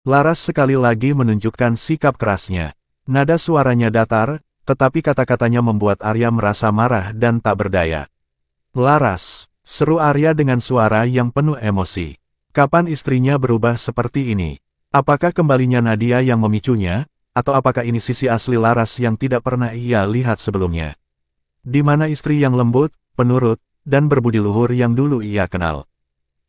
Laras sekali lagi menunjukkan sikap kerasnya. Nada suaranya datar, tetapi kata-katanya membuat Arya merasa marah dan tak berdaya. Laras, seru Arya dengan suara yang penuh emosi. Kapan istrinya berubah seperti ini? Apakah kembalinya Nadia yang memicunya, atau apakah ini sisi asli Laras yang tidak pernah ia lihat sebelumnya? Di mana istri yang lembut, penurut, dan berbudi luhur yang dulu ia kenal?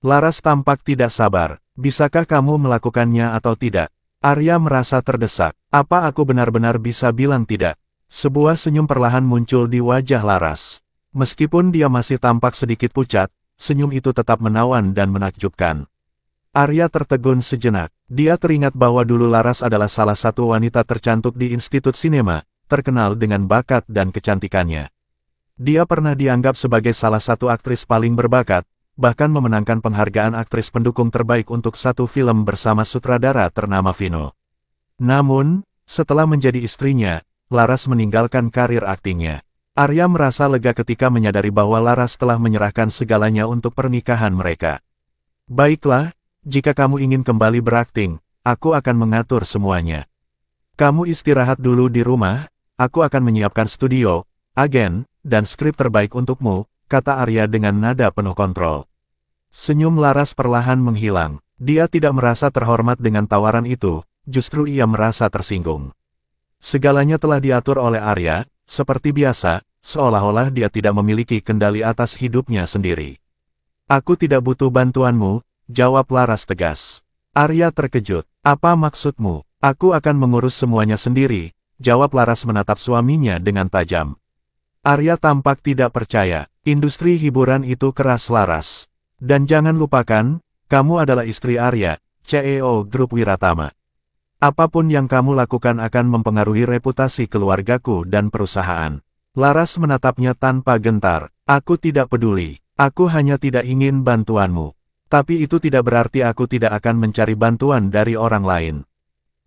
Laras tampak tidak sabar. Bisakah kamu melakukannya atau tidak? Arya merasa terdesak. Apa aku benar-benar bisa bilang tidak? Sebuah senyum perlahan muncul di wajah Laras. Meskipun dia masih tampak sedikit pucat, senyum itu tetap menawan dan menakjubkan. Arya tertegun sejenak. Dia teringat bahwa dulu Laras adalah salah satu wanita tercantik di Institut Sinema, terkenal dengan bakat dan kecantikannya. Dia pernah dianggap sebagai salah satu aktris paling berbakat, bahkan memenangkan penghargaan aktris pendukung terbaik untuk satu film bersama sutradara ternama Vino. Namun, setelah menjadi istrinya, Laras meninggalkan karir aktingnya. Arya merasa lega ketika menyadari bahwa Laras telah menyerahkan segalanya untuk pernikahan mereka. Baiklah, jika kamu ingin kembali berakting, aku akan mengatur semuanya. Kamu istirahat dulu di rumah, aku akan menyiapkan studio, agen, dan skrip terbaik untukmu, kata Arya dengan nada penuh kontrol. Senyum Laras perlahan menghilang. Dia tidak merasa terhormat dengan tawaran itu, justru ia merasa tersinggung. Segalanya telah diatur oleh Arya, seperti biasa, seolah-olah dia tidak memiliki kendali atas hidupnya sendiri. Aku tidak butuh bantuanmu, jawab Laras tegas. Arya terkejut. Apa maksudmu? Aku akan mengurus semuanya sendiri, jawab Laras menatap suaminya dengan tajam. Arya tampak tidak percaya. Industri hiburan itu keras Laras. Dan jangan lupakan, kamu adalah istri Arya, CEO Grup Wiratama. Apapun yang kamu lakukan akan mempengaruhi reputasi keluargaku dan perusahaan. Laras menatapnya tanpa gentar. Aku tidak peduli. Aku hanya tidak ingin bantuanmu. Tapi itu tidak berarti aku tidak akan mencari bantuan dari orang lain.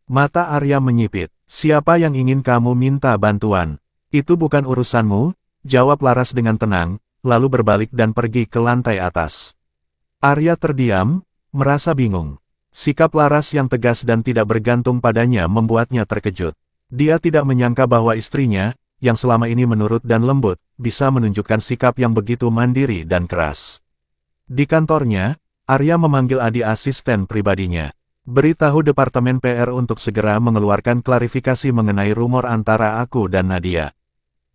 Mata Arya menyipit. Siapa yang ingin kamu minta bantuan? Itu bukan urusanmu, jawab Laras dengan tenang, lalu berbalik dan pergi ke lantai atas. Arya terdiam, merasa bingung. Sikap Laras yang tegas dan tidak bergantung padanya membuatnya terkejut. Dia tidak menyangka bahwa istrinya, yang selama ini menurut dan lembut, bisa menunjukkan sikap yang begitu mandiri dan keras. Di kantornya, Arya memanggil Adi asisten pribadinya. Beritahu Departemen PR untuk segera mengeluarkan klarifikasi mengenai rumor antara aku dan Nadia.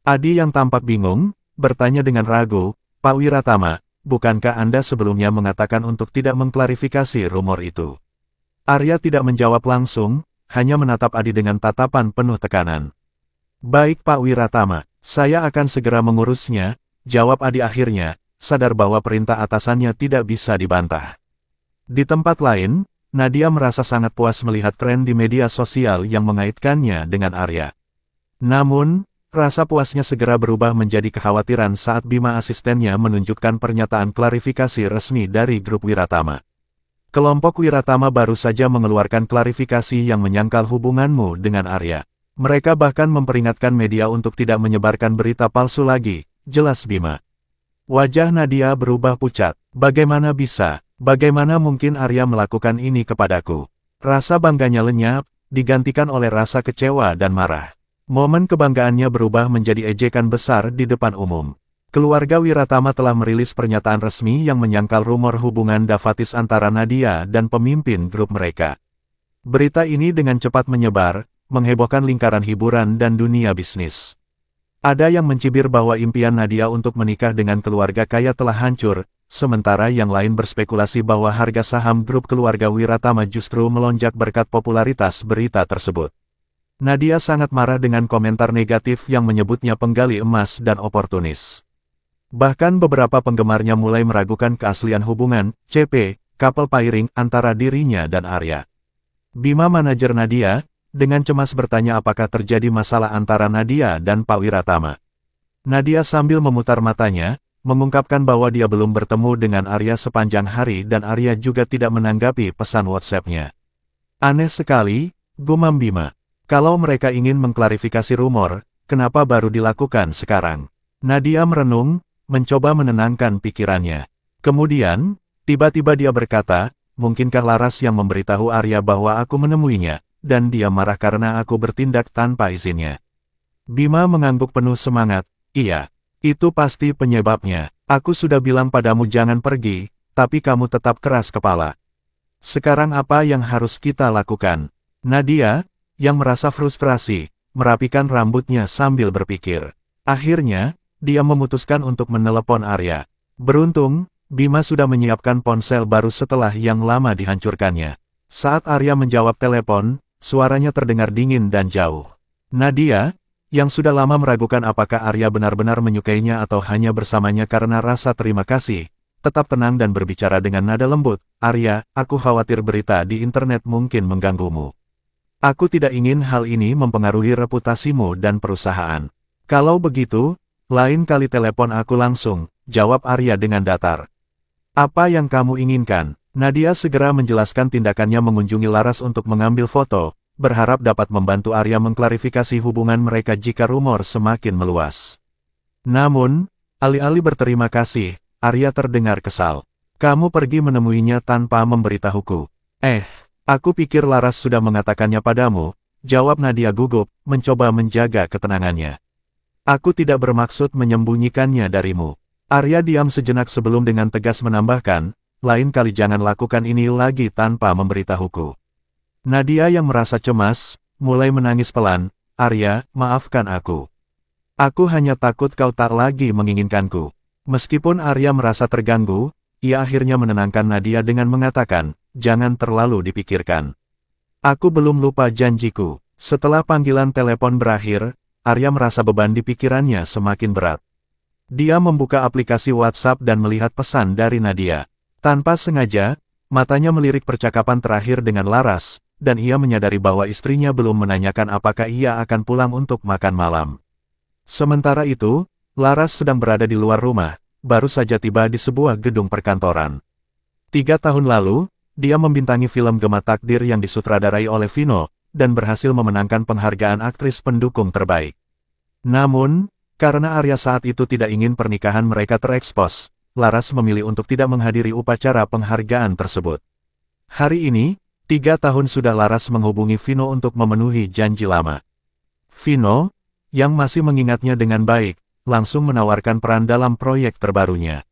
Adi yang tampak bingung, bertanya dengan ragu, Pak Wiratama, bukankah Anda sebelumnya mengatakan untuk tidak mengklarifikasi rumor itu? Arya tidak menjawab langsung, hanya menatap Adi dengan tatapan penuh tekanan. Baik Pak Wiratama, saya akan segera mengurusnya, jawab Adi akhirnya, sadar bahwa perintah atasannya tidak bisa dibantah. Di tempat lain, Nadia merasa sangat puas melihat tren di media sosial yang mengaitkannya dengan Arya. Namun, rasa puasnya segera berubah menjadi kekhawatiran saat Bima asistennya menunjukkan pernyataan klarifikasi resmi dari Grup Wiratama. Kelompok Wiratama baru saja mengeluarkan klarifikasi yang menyangkal hubunganmu dengan Arya. Mereka bahkan memperingatkan media untuk tidak menyebarkan berita palsu lagi, jelas Bima. Wajah Nadia berubah pucat. Bagaimana bisa? Bagaimana mungkin Arya melakukan ini kepadaku? Rasa bangganya lenyap, digantikan oleh rasa kecewa dan marah. Momen kebanggaannya berubah menjadi ejekan besar di depan umum. Keluarga Wiratama telah merilis pernyataan resmi yang menyangkal rumor hubungan davatis antara Nadia dan pemimpin grup mereka. Berita ini dengan cepat menyebar, menghebohkan lingkaran hiburan dan dunia bisnis. Ada yang mencibir bahwa impian Nadia untuk menikah dengan keluarga kaya telah hancur, sementara yang lain berspekulasi bahwa harga saham grup keluarga Wiratama justru melonjak berkat popularitas berita tersebut. Nadia sangat marah dengan komentar negatif yang menyebutnya penggali emas dan oportunis. Bahkan beberapa penggemarnya mulai meragukan keaslian hubungan, CP, couple pairing, antara dirinya dan Arya. Bima manajer Nadia, dengan cemas bertanya apakah terjadi masalah antara Nadia dan Pak Wiratama. Nadia sambil memutar matanya, mengungkapkan bahwa dia belum bertemu dengan Arya sepanjang hari dan Arya juga tidak menanggapi pesan WhatsApp-nya. Aneh sekali, gumam Bima. Kalau mereka ingin mengklarifikasi rumor, kenapa baru dilakukan sekarang? Nadia merenung, mencoba menenangkan pikirannya. Kemudian, tiba-tiba dia berkata, mungkinkah Laras yang memberitahu Arya bahwa aku menemuinya, dan dia marah karena aku bertindak tanpa izinnya? Bima mengangguk penuh semangat, iya, itu pasti penyebabnya. Aku sudah bilang padamu jangan pergi, tapi kamu tetap keras kepala. Sekarang apa yang harus kita lakukan? Nadia, yang merasa frustrasi, merapikan rambutnya sambil berpikir. Akhirnya, dia memutuskan untuk menelepon Arya. Beruntung, Bima sudah menyiapkan ponsel baru setelah yang lama dihancurkannya. Saat Arya menjawab telepon, suaranya terdengar dingin dan jauh. Nadia, yang sudah lama meragukan apakah Arya benar-benar menyukainya atau hanya bersamanya karena rasa terima kasih, tetap tenang dan berbicara dengan nada lembut. Arya, aku khawatir berita di internet mungkin mengganggumu. Aku tidak ingin hal ini mempengaruhi reputasimu dan perusahaan. Kalau begitu, lain kali telepon aku langsung, jawab Arya dengan datar. Apa yang kamu inginkan? Nadia segera menjelaskan tindakannya mengunjungi Laras untuk mengambil foto, berharap dapat membantu Arya mengklarifikasi hubungan mereka jika rumor semakin meluas. Namun, alih-alih berterima kasih, Arya terdengar kesal. Kamu pergi menemuinya tanpa memberitahuku. Aku pikir Laras sudah mengatakannya padamu, jawab Nadia gugup, mencoba menjaga ketenangannya. Aku tidak bermaksud menyembunyikannya darimu. Arya diam sejenak sebelum dengan tegas menambahkan, lain kali jangan lakukan ini lagi tanpa memberitahuku. Nadia yang merasa cemas, mulai menangis pelan. Arya, maafkan aku. Aku hanya takut kau tak lagi menginginkanku. Meskipun Arya merasa terganggu, ia akhirnya menenangkan Nadia dengan mengatakan, jangan terlalu dipikirkan. Aku belum lupa janjiku. Setelah panggilan telepon berakhir, Arya merasa beban di pikirannya semakin berat. Dia membuka aplikasi WhatsApp dan melihat pesan dari Nadia. Tanpa sengaja, matanya melirik percakapan terakhir dengan Laras, dan ia menyadari bahwa istrinya belum menanyakan apakah ia akan pulang untuk makan malam. Sementara itu, Laras sedang berada di luar rumah, baru saja tiba di sebuah gedung perkantoran. 3 tahun lalu, dia membintangi film Gema Takdir yang disutradarai oleh Vino, dan berhasil memenangkan penghargaan aktris pendukung terbaik. Namun, karena Arya saat itu tidak ingin pernikahan mereka terekspos, Laras memilih untuk tidak menghadiri upacara penghargaan tersebut. Hari ini, 3 tahun sudah Laras menghubungi Vino untuk memenuhi janji lama. Vino, yang masih mengingatnya dengan baik, langsung menawarkan peran dalam proyek terbarunya.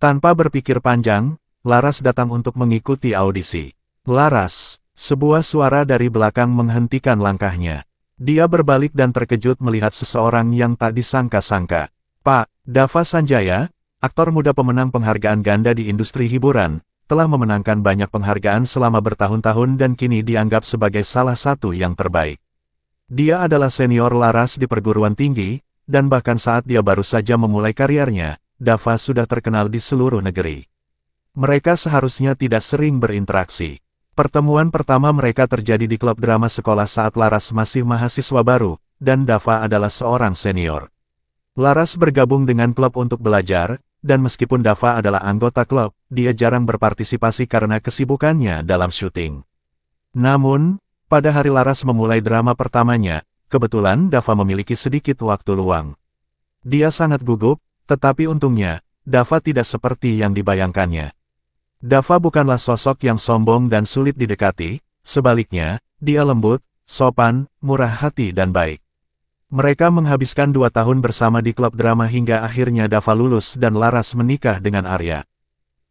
Tanpa berpikir panjang, Laras datang untuk mengikuti audisi. Laras, sebuah suara dari belakang menghentikan langkahnya. Dia berbalik dan terkejut melihat seseorang yang tak disangka-sangka. Pak, Dava Sanjaya, aktor muda pemenang penghargaan ganda di industri hiburan, telah memenangkan banyak penghargaan selama bertahun-tahun dan kini dianggap sebagai salah satu yang terbaik. Dia adalah senior Laras di perguruan tinggi, dan bahkan saat dia baru saja memulai karirnya, Dava sudah terkenal di seluruh negeri. Mereka seharusnya tidak sering berinteraksi. Pertemuan pertama mereka terjadi di klub drama sekolah saat Laras masih mahasiswa baru, dan Dava adalah seorang senior. Laras bergabung dengan klub untuk belajar, dan meskipun Dava adalah anggota klub, dia jarang berpartisipasi karena kesibukannya dalam syuting. Namun, pada hari Laras memulai drama pertamanya, kebetulan Dava memiliki sedikit waktu luang. Dia sangat gugup, tetapi untungnya, Dava tidak seperti yang dibayangkannya. Dava bukanlah sosok yang sombong dan sulit didekati, sebaliknya, dia lembut, sopan, murah hati dan baik. Mereka menghabiskan 2 tahun bersama di klub drama hingga akhirnya Dava lulus dan Laras menikah dengan Arya.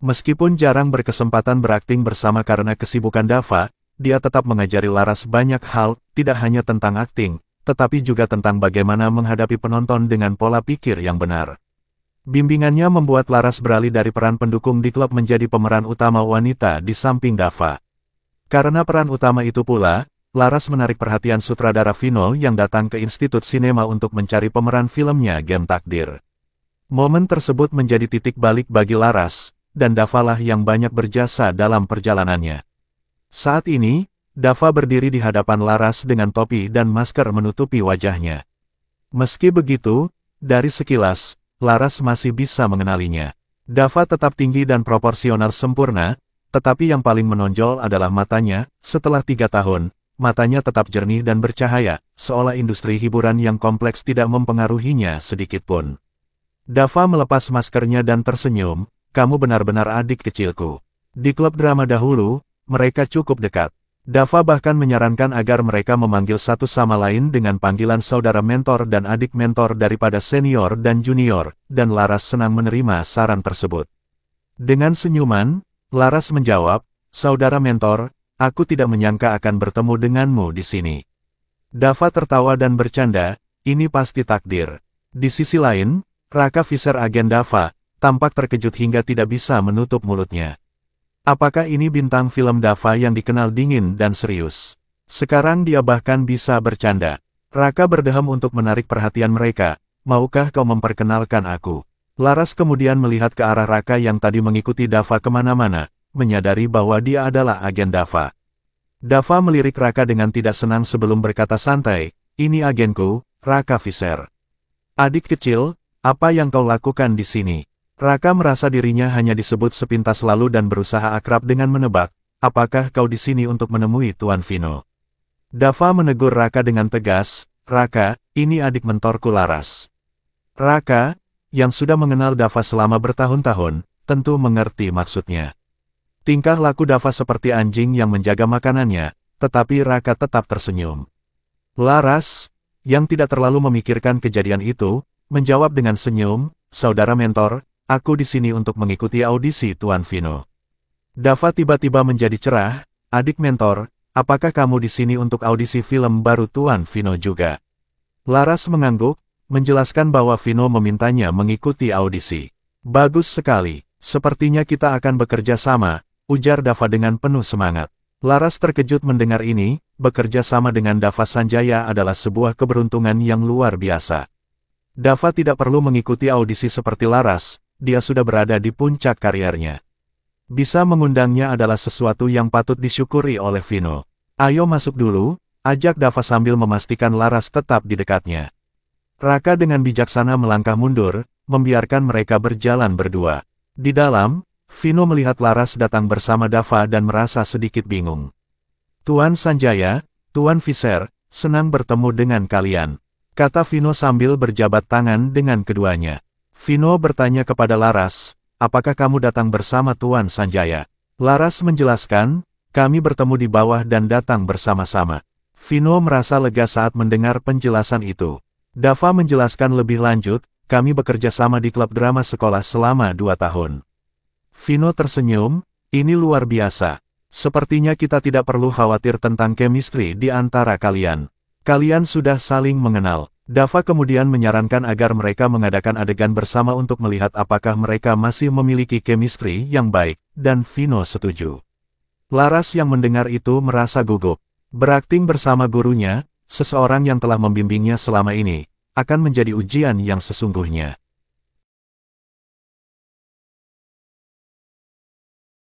Meskipun jarang berkesempatan berakting bersama karena kesibukan Dava, dia tetap mengajari Laras banyak hal, tidak hanya tentang akting, tetapi juga tentang bagaimana menghadapi penonton dengan pola pikir yang benar. Bimbingannya membuat Laras beralih dari peran pendukung di klub menjadi pemeran utama wanita di samping Dava. Karena peran utama itu pula, Laras menarik perhatian sutradara Vino yang datang ke Institut Sinema untuk mencari pemeran filmnya Gem Takdir. Momen tersebut menjadi titik balik bagi Laras, dan Dava lah yang banyak berjasa dalam perjalanannya. Saat ini, Dava berdiri di hadapan Laras dengan topi dan masker menutupi wajahnya. Meski begitu, dari sekilas, Laras masih bisa mengenalinya. Dava tetap tinggi dan proporsional sempurna, tetapi yang paling menonjol adalah matanya. Setelah 3 tahun, matanya tetap jernih dan bercahaya, seolah industri hiburan yang kompleks tidak mempengaruhinya sedikitpun. Dava melepas maskernya dan tersenyum, kamu benar-benar adik kecilku. Di klub drama dahulu, mereka cukup dekat. Dava bahkan menyarankan agar mereka memanggil satu sama lain dengan panggilan saudara mentor dan adik mentor daripada senior dan junior, dan Laras senang menerima saran tersebut. Dengan senyuman, Laras menjawab, "Saudara mentor, aku tidak menyangka akan bertemu denganmu di sini." Dava tertawa dan bercanda, "Ini pasti takdir." Di sisi lain, Raka Visser agen Dava, tampak terkejut hingga tidak bisa menutup mulutnya. Apakah ini bintang film Dava yang dikenal dingin dan serius? Sekarang dia bahkan bisa bercanda. Raka berdeham untuk menarik perhatian mereka. "Maukah kau memperkenalkan aku?" Laras kemudian melihat ke arah Raka yang tadi mengikuti Dava kemana-mana, menyadari bahwa dia adalah agen Dava. Dava melirik Raka dengan tidak senang sebelum berkata santai, "Ini agenku, Raka Visser." "Adik kecil, apa yang kau lakukan di sini?" Raka merasa dirinya hanya disebut sepintas lalu dan berusaha akrab dengan menebak, "Apakah kau di sini untuk menemui Tuan Vino?" Dava menegur Raka dengan tegas, "Raka, ini adik mentorku Laras." Raka, yang sudah mengenal Dava selama bertahun-tahun, tentu mengerti maksudnya. Tingkah laku Dava seperti anjing yang menjaga makanannya, tetapi Raka tetap tersenyum. Laras, yang tidak terlalu memikirkan kejadian itu, menjawab dengan senyum, "Saudara mentor, aku di sini untuk mengikuti audisi Tuan Vino." Dava tiba-tiba menjadi cerah, "Adik mentor, apakah kamu di sini untuk audisi film baru Tuan Vino juga?" Laras mengangguk, menjelaskan bahwa Vino memintanya mengikuti audisi. "Bagus sekali, sepertinya kita akan bekerja sama," ujar Dava dengan penuh semangat. Laras terkejut mendengar ini, bekerja sama dengan Dava Sanjaya adalah sebuah keberuntungan yang luar biasa. Dava tidak perlu mengikuti audisi seperti Laras, dia sudah berada di puncak karirnya. Bisa mengundangnya adalah sesuatu yang patut disyukuri oleh Vino. "Ayo masuk dulu," ajak Dava sambil memastikan Laras tetap di dekatnya. Raka dengan bijaksana melangkah mundur, membiarkan mereka berjalan berdua. Di dalam, Vino melihat Laras datang bersama Dava dan merasa sedikit bingung. "Tuan Sanjaya, Tuan Visser, senang bertemu dengan kalian," kata Vino sambil berjabat tangan dengan keduanya. Vino bertanya kepada Laras, "Apakah kamu datang bersama Tuan Sanjaya?" Laras menjelaskan, "Kami bertemu di bawah dan datang bersama-sama." Vino merasa lega saat mendengar penjelasan itu. Dava menjelaskan lebih lanjut, "Kami bekerja sama di klub drama sekolah selama 2 tahun. Vino tersenyum, "Ini luar biasa. Sepertinya kita tidak perlu khawatir tentang chemistry di antara kalian. Kalian sudah saling mengenal." Dava kemudian menyarankan agar mereka mengadakan adegan bersama untuk melihat apakah mereka masih memiliki chemistry yang baik, dan Vino setuju. Laras yang mendengar itu merasa gugup. Berakting bersama gurunya, seseorang yang telah membimbingnya selama ini, akan menjadi ujian yang sesungguhnya.